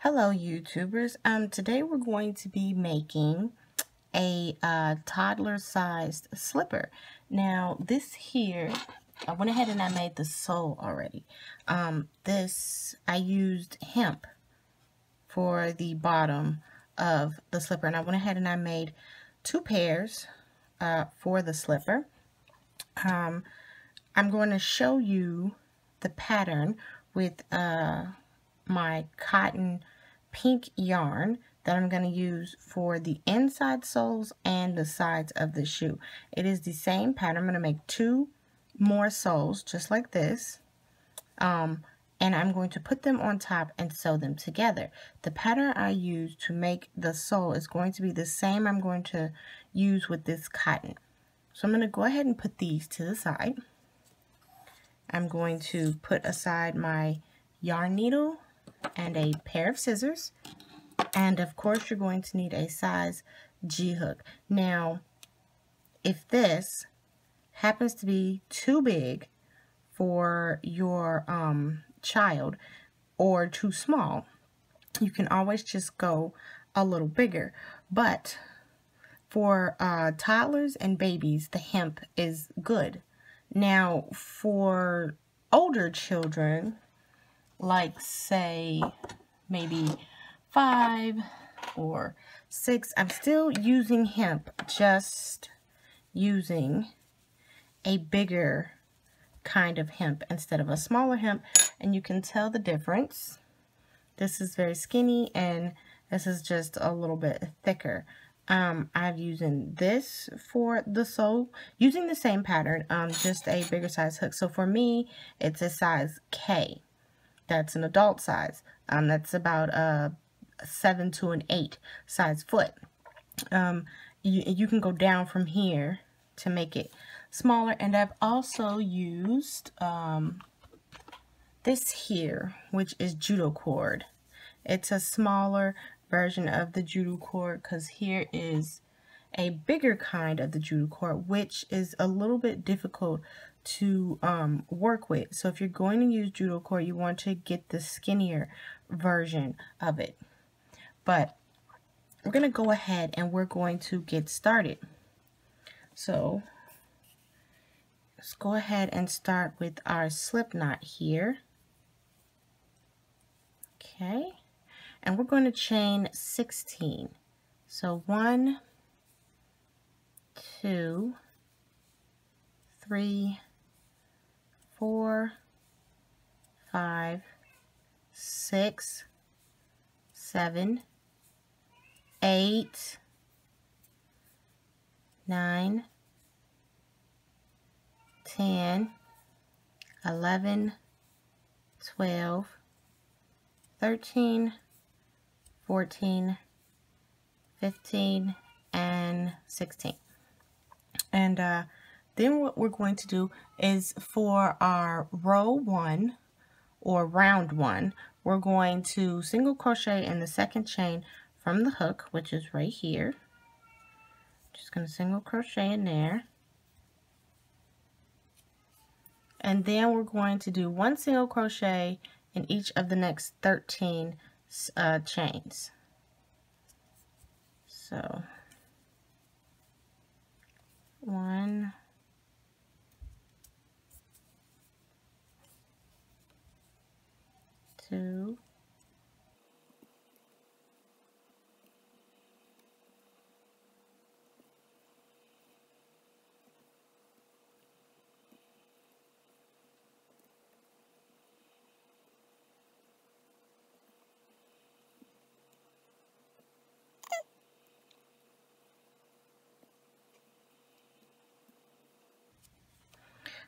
Hello YouTubers. Today we're going to be making a toddler-sized slipper. Now this here, I went ahead and I made the sole already. This, I used hemp for the bottom of the slipper, and I went ahead and I made two pairs for the slipper. I'm going to show you the pattern with my cotton pink yarn that I'm going to use for the inside soles and the sides of the shoe. It is the same pattern. I'm going to make two more soles just like this, and I'm going to put them on top and sew them together. The pattern I use to make the sole is going to be the same I'm going to use with this cotton. So I'm going to go ahead and put these to the side. I'm going to put aside my yarn needle and a pair of scissors, and of course you're going to need a size G hook. Now if this happens to be too big for your child or too small, you can always just go a little bigger, but for toddlers and babies the hemp is good. Now for older children, like say maybe 5 or 6, I'm still using hemp, just using a bigger kind of hemp instead of a smaller hemp, and you can tell the difference. This is very skinny and this is just a little bit thicker. I'm using this for the sole, using the same pattern, just a bigger size hook. So for me it's a size K. That's an adult size. That's about a 7 to an 8 size foot. You can go down from here to make it smaller. And I've also used this here, which is judo cord. It's a smaller version of the judo cord because here is a bigger kind of the judo cord, which is a little bit difficult to work with. So if you're going to use judo cord, you want to get the skinnier version of it. But we're going to go ahead and we're going to get started. So let's go ahead and start with our slip knot here. Okay, and we're going to chain 16. So 1, 2, 3, 4, 5, 6, 7, 8, 9, 10, 11, 12, 13, 14, 15, and 16. And then what we're going to do is for our row 1 or round 1, we're going to single crochet in the second chain from the hook, which is right here. Just going to single crochet in there. And then we're going to do 1 single crochet in each of the next 13 chains. So 1, 2, 3.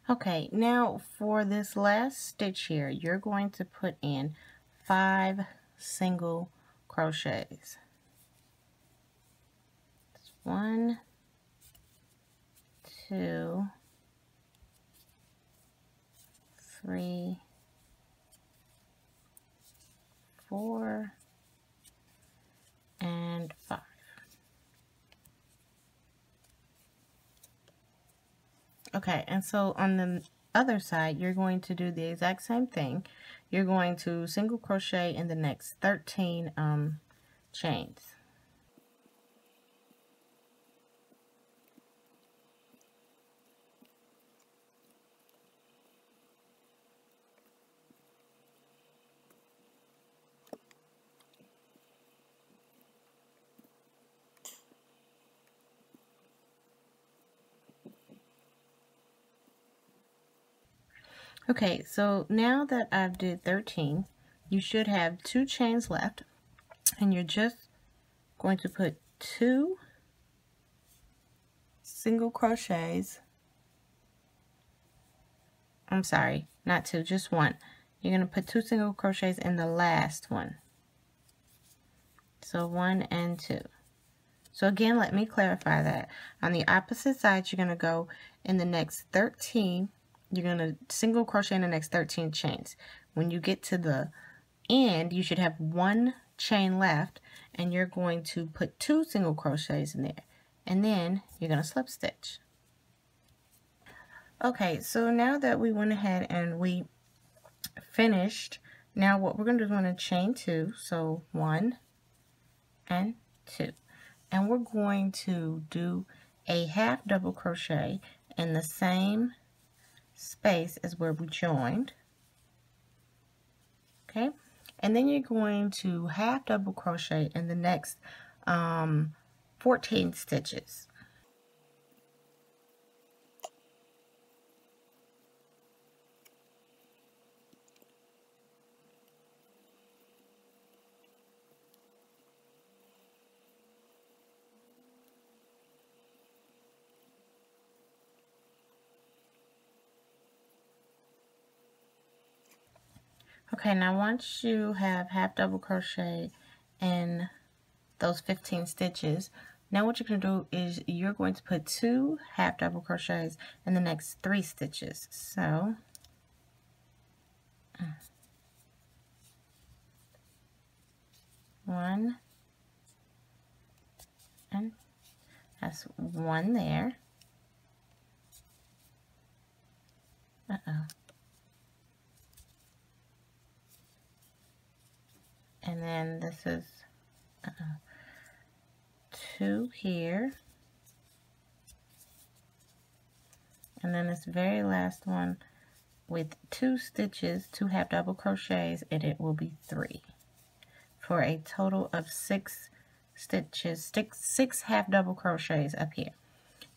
Okay, now for this last stitch here, you're going to put in 5 single crochets. 1, 2, 3, 4, and 5. Okay, and so on the other side, you're going to do the exact same thing. you're going to single crochet in the next 13 chains. Okay, so now that I've did 13, you should have 2 chains left, and you're just going to put 2 single crochets. I'm sorry, not 2, just 1. You're going to put 2 single crochets in the last one. So 1 and 2. So again, let me clarify that. On the opposite side, you're going to go in the next 13. You're going to single crochet in the next 13 chains. When you get to the end, you should have 1 chain left, and you're going to put 2 single crochets in there, and then you're going to slip stitch. Okay, so now that we went ahead and we finished, now what we're going to do is we're going to chain 2, so 1 and 2, and we're going to do a half double crochet in the same space as where we joined. Okay, and then you're going to half double crochet in the next 14 stitches. Okay, now once you have half double crochet in those 15 stitches, now what you're going to do is you're going to put 2 half double crochets in the next 3 stitches. So one, and that's 1 there. And then this is 2 here. And then this very last one with 2 stitches, 2 half double crochets, and it will be 3 for a total of 6 stitches, 6 half double crochets up here.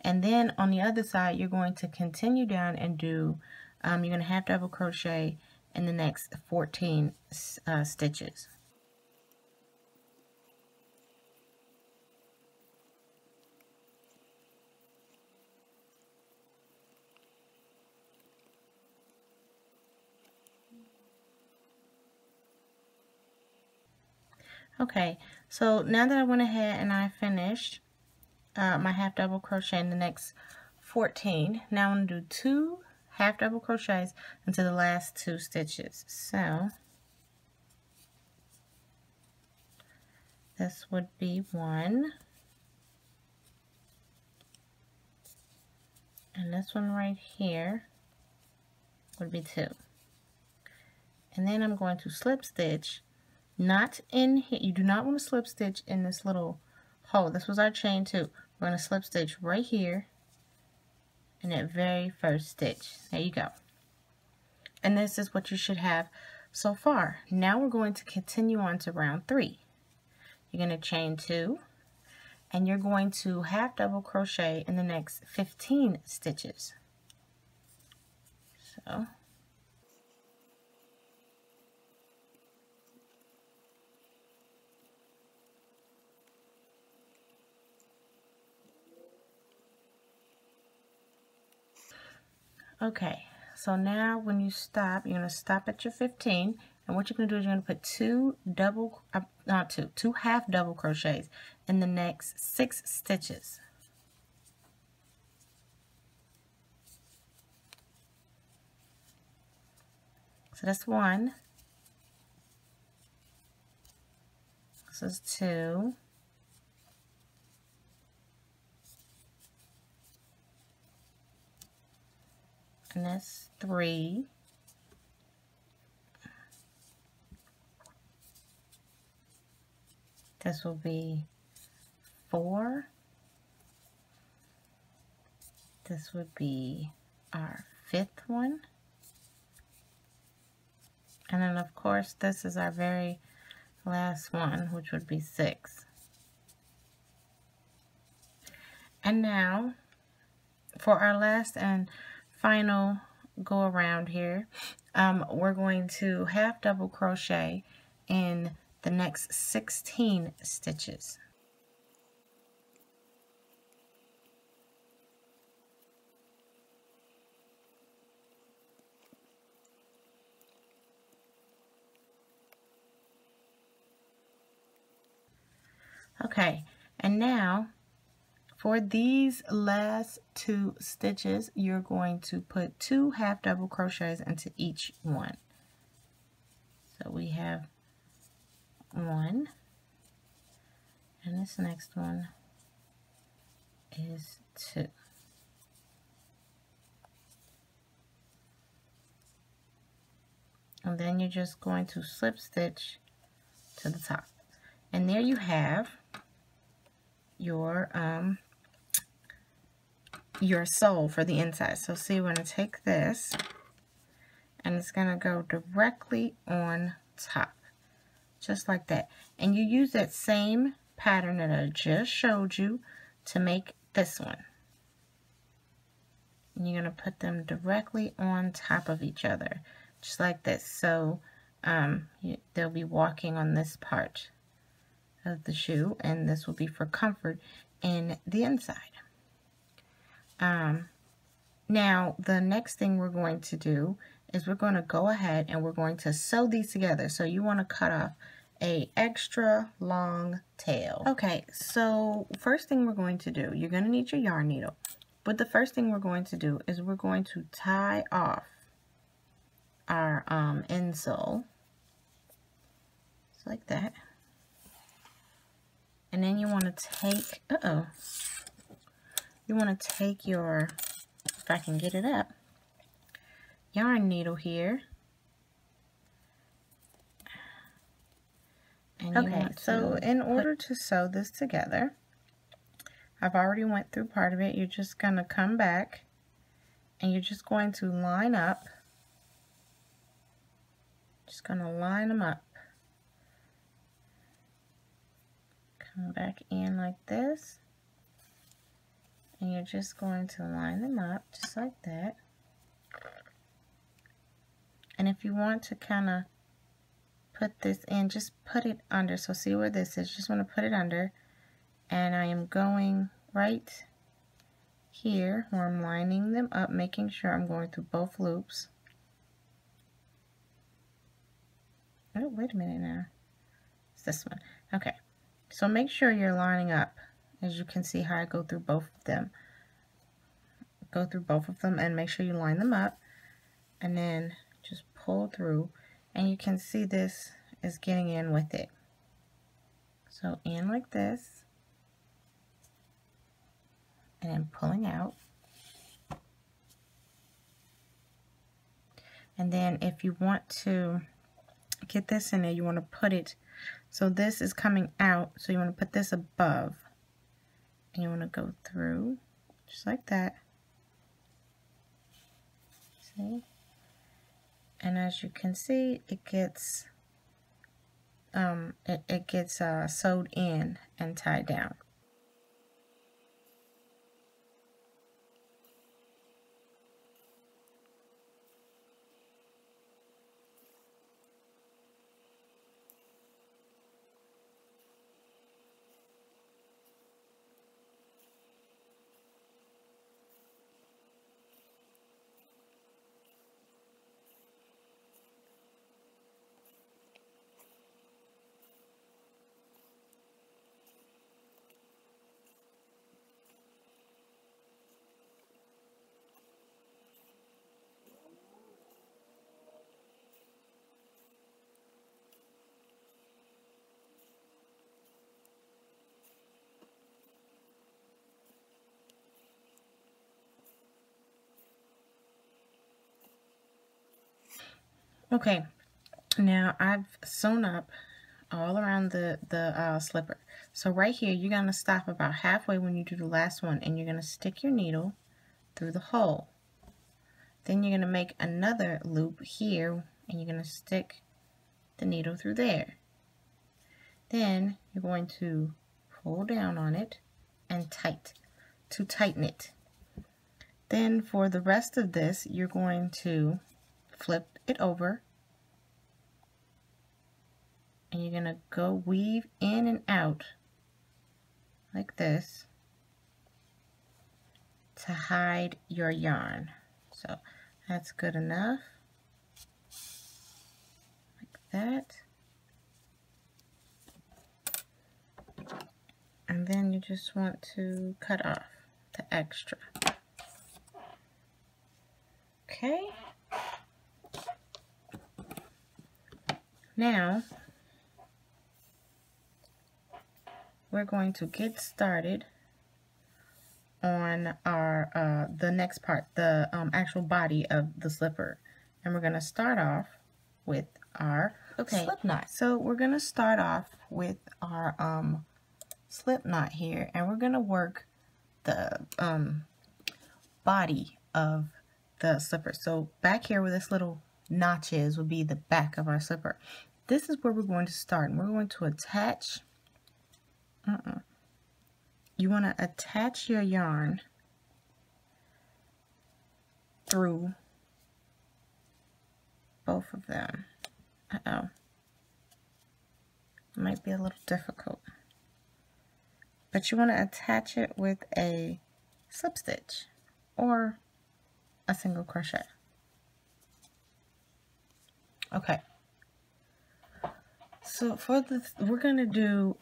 And then on the other side, you're going to continue down and do, you're going to half double crochet in the next 14 stitches. Okay, so now that I went ahead and I finished my half double crochet in the next 14, now I'm going to do 2 half double crochets into the last 2 stitches. So this would be 1, and this one right here would be 2. And then I'm going to slip stitch, not in here. You do not want to slip stitch in this little hole. This was our chain 2. We're going to slip stitch right here in that very first stitch. There you go. And this is what you should have so far. Now we're going to continue on to round 3. You're going to chain 2, and you're going to half double crochet in the next 15 stitches. So okay, so now when you stop, you're going to stop at your 15, and what you're going to do is you're going to put 2 half double crochets in the next 6 stitches. So that's 1. This is 2. And that's 3. This will be 4. This would be our 5th one. And then of course this is our very last one, which would be 6. And now for our last and final go around here, we're going to half double crochet in the next 16 stitches. Okay, and now for these last 2 stitches, you're going to put 2 half double crochets into each one. So we have 1, and this next one is 2. And then you're just going to slip stitch to the top. And there you have your sole for the inside. So see, we're going to take this and it's going to go directly on top, just like that. And you use that same pattern that I just showed you to make this one. And you're going to put them directly on top of each other, just like this. So they'll be walking on this part of the shoe, and this will be for comfort in the inside. Now the next thing we're going to do is we're going to go ahead and we're going to sew these together. So you want to cut off a extra long tail. Okay, so first thing we're going to do, you're going to need your yarn needle, but the first thing we're going to do is we're going to tie off our insole, just like that. And then you want to take, you want to take your, if I can get it up, yarn needle here. And okay, so in order to sew this together, I've already went through part of it. You're just going to come back and you're just going to line up. Just going to line them up. Come back in like this. And you're just going to line them up just like that. And if you want to kind of put this in, just put it under. So see where this is, just want to put it under. And I am going right here where I'm lining them up, making sure I'm going through both loops. Oh, wait a minute now. It's this one. Okay. So make sure you're lining up. As you can see how I go through both of them. Go through both of them and make sure you line them up. And then just pull through. And you can see this is getting in with it. So in like this. And then pulling out. And then if you want to get this in there, you want to put it, so this is coming out, so you want to put this above. And you want to go through, just like that. See? And as you can see, it gets, sewed in and tied down. Okay, now I've sewn up all around the slipper. So right here, you're going to stop about halfway when you do the last one, and you're going to stick your needle through the hole. Then you're going to make another loop here, and you're going to stick the needle through there. Then you're going to pull down on it and tighten it. Then for the rest of this, you're going to flip it over, and you're going to go weave in and out like this to hide your yarn. So that's good enough, like that. And then you just want to cut off the extra. Okay. Now we're going to get started on our the next part, the actual body of the slipper, and we're going to start off with our slip knot. So we're going to start off with our slip knot here, and we're going to work the body of the slipper. So back here where this little notch is will be the back of our slipper. This is where we're going to start, and we're going to attach you want to attach your yarn through both of them. It might be a little difficult, but you want to attach it with a slip stitch or a single crochet. Okay, so for this, we're going to do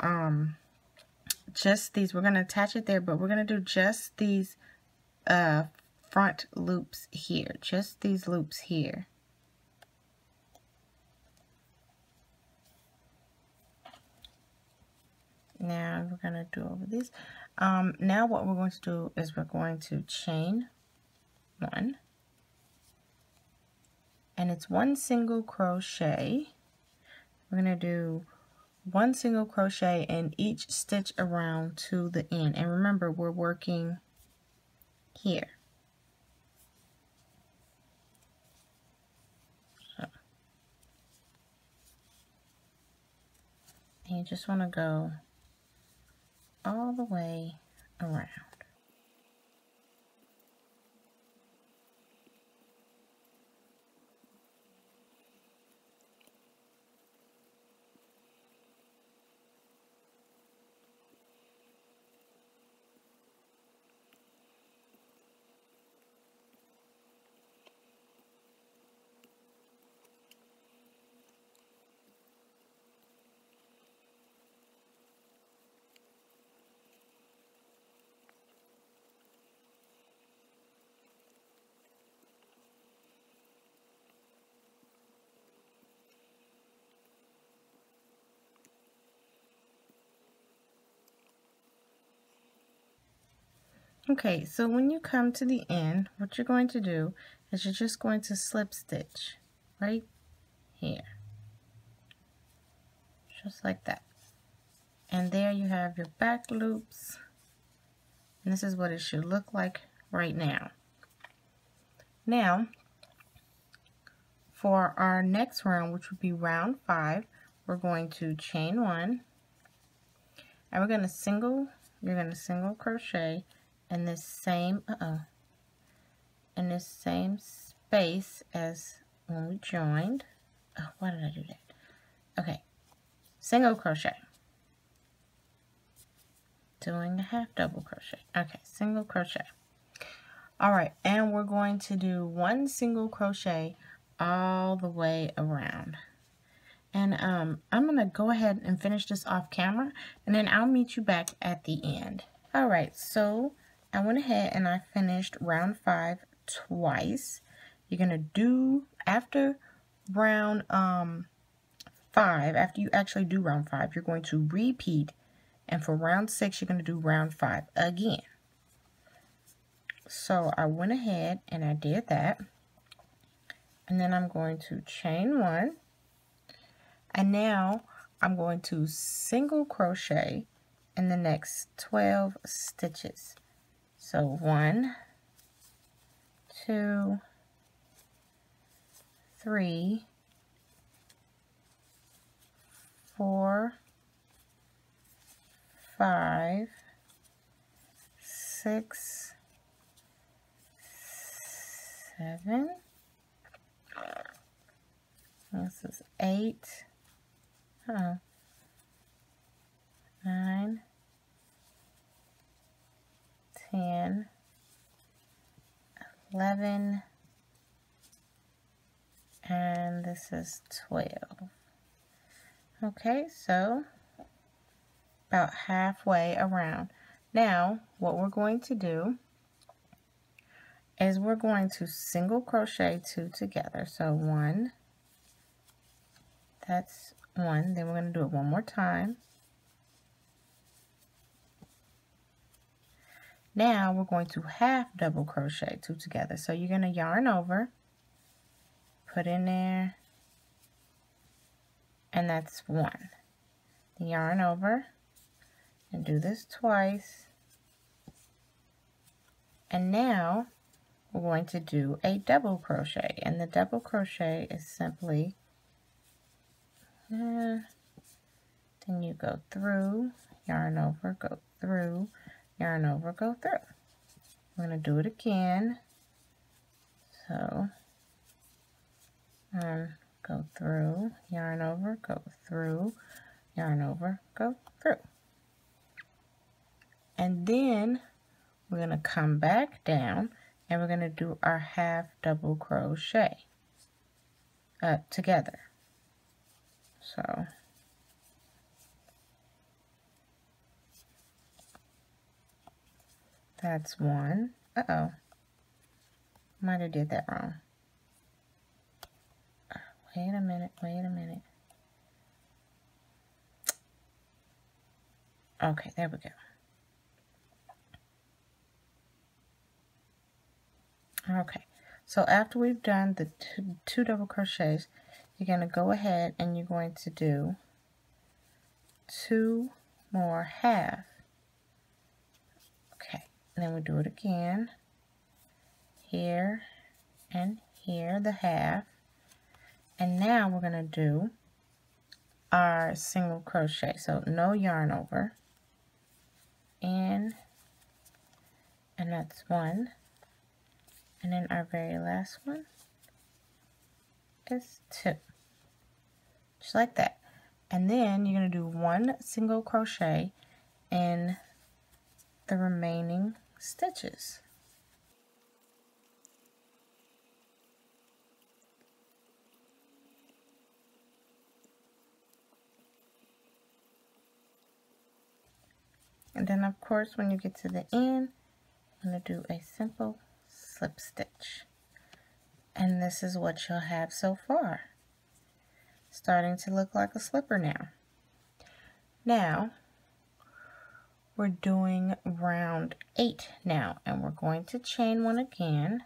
just these. We're going to attach it there, but we're going to do just these front loops here, just these loops here. Now we're going to do over these. Now what we're going to do is we're going to chain one, and it's one single crochet. We're going to do one single crochet in each stitch around to the end, and remember, we're working here. So, and you just want to go all the way around. Okay, so when you come to the end, what you're going to do is you're just going to slip stitch right here, just like that. And there you have your back loops, and this is what it should look like right now. Now, for our next round, which would be round 5, we're going to chain one, and we're going to single crochet in this same in this same space as when we joined. Oh, why did I do that? Okay, single crochet, doing a half double crochet. Okay, single crochet. All right, and we're going to do one single crochet all the way around. And I'm gonna go ahead and finish this off camera, and then I'll meet you back at the end. All right, so I went ahead and I finished round 5 twice. You're gonna do, after round 5, after you actually do round 5, you're going to repeat, and for round 6 you're going to do round 5 again. So I went ahead and I did that, and then I'm going to chain one, and now I'm going to single crochet in the next 12 stitches. So 1, 2, 3, 4, 5, 6, 7. This is 8. 9, 10, 11, and this is 12. Okay, so about halfway around. Now, what we're going to do is we're going to single crochet 2 together. So 1, that's 1. Then we're going to do it one more time. Now we're going to half double crochet 2 together. So you're going to yarn over, put in there, and that's 1. Yarn over and do this twice. And now we're going to do a double crochet, and the double crochet is simply then you go through, yarn over, go through, yarn over, go through. We're going to do it again. So go through, yarn over, go through, yarn over, go through. And then we're going to come back down and we're going to do our half double crochet together. So that's 1. Uh-oh. Might have did that wrong. Wait a minute, wait a minute. Okay, there we go. Okay, so after we've done the two double crochets, you're going to go ahead and you're going to do 2 more half. Okay, and then we do it again. Here and here, the half. And now we're going to do our single crochet. So no yarn over. In, and that's 1. And then our very last one is 2. Just like that. And then you're going to do 1 single crochet in the remaining stitches. And then of course when you get to the end, I'm going to do a simple slip stitch. And this is what you'll have so far. Starting to look like a slipper now. Now, we're doing round 8 now, and we're going to chain 1 again.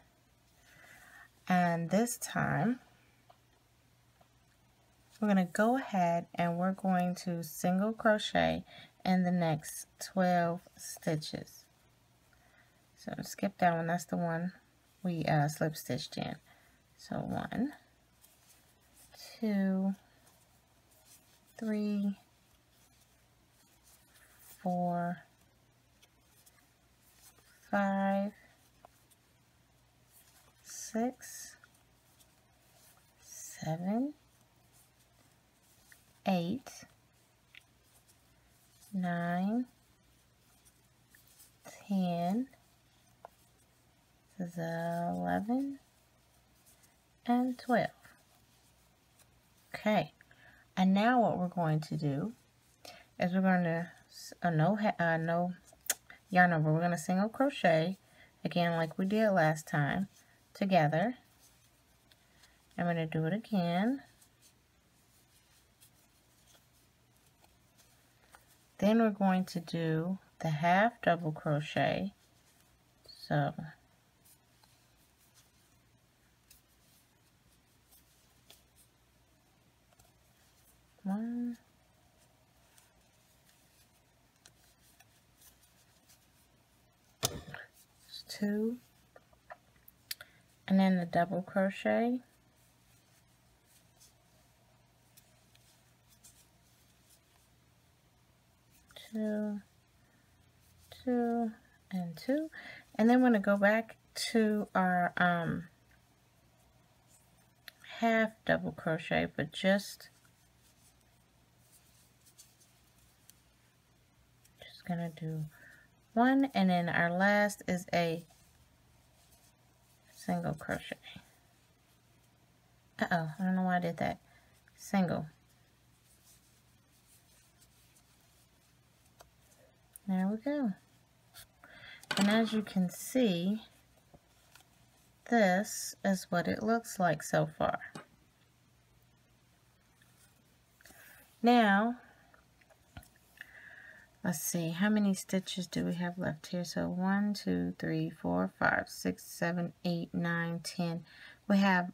And this time, we're going to go ahead and we're going to single crochet in the next 12 stitches. So skip that one, that's the one we slip stitched in. So 1, 2, 3, 4, 5, 6, 7, 8, 9, 10, this is 11, and 12. Okay, and now what we're going to do is we're going to no yarn over. We're going to single crochet again like we did last time together. I'm going to do it again. Then we're going to do the half double crochet. So 1, 2, and then a double crochet, 2, 2, and 2, and then we're going to go back to our half double crochet, but just gonna do 1, and then our last is a single crochet. I don't know why I did that. Single. There we go. And as you can see, this is what it looks like so far. Now, let's see, how many stitches do we have left here? So 1, 2, 3, 4, 5, 6, 7, 8, 9, 10. We have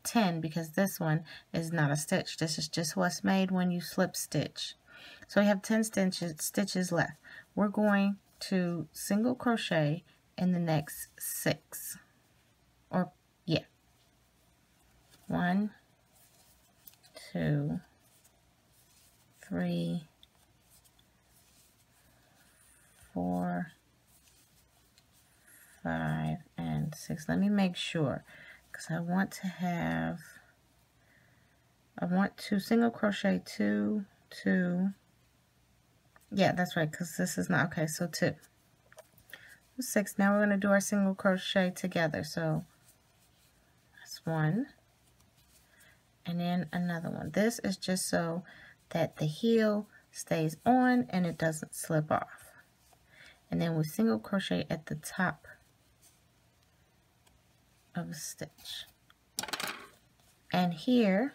10 because this one is not a stitch. This is just what's made when you slip stitch. So we have 10 stitches left. We're going to single crochet in the next 6. Or, yeah. 1, 2, 3, 4, 5, and 6. Let me make sure, because I want to single crochet 2, 2. Yeah, that's right, because this is not, okay, so 2. 6. Now we're going to do our single crochet together. So that's 1, and then another one. This is just so that the heel stays on and it doesn't slip off. And then we single crochet at the top of a stitch. And here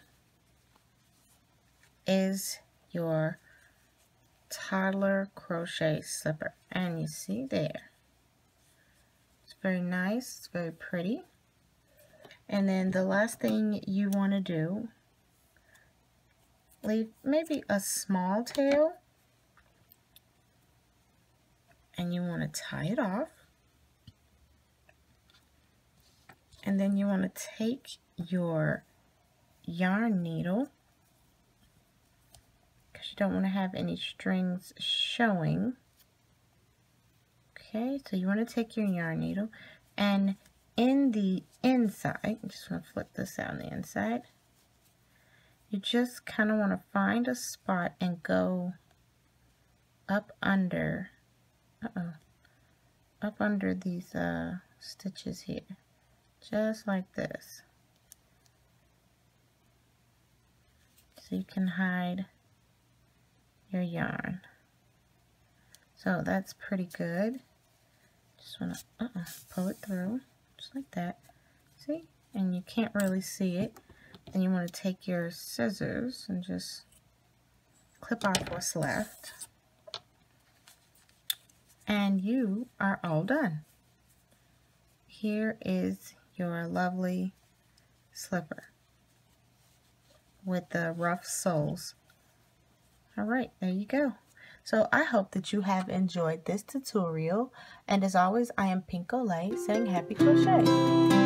is your toddler crochet slipper. And you see there, it's very nice, it's very pretty. And then the last thing you want to do, leave maybe a small tail, and you want to tie it off. And then you want to take your yarn needle, because you don't want to have any strings showing. Okay, so you want to take your yarn needle, and in the inside, I just want to flip this out on the inside, you just kind of want to find a spot and go up under, up under these stitches here, just like this, so you can hide your yarn. So that's pretty good. Just want to pull it through, just like that. See? And you can't really see it. And you want to take your scissors and just clip off what's left. And you are all done. Here is your lovely slipper with the rough soles. Alright, there you go. So I hope that you have enjoyed this tutorial. And as always, I am Pink Olay saying happy crochet.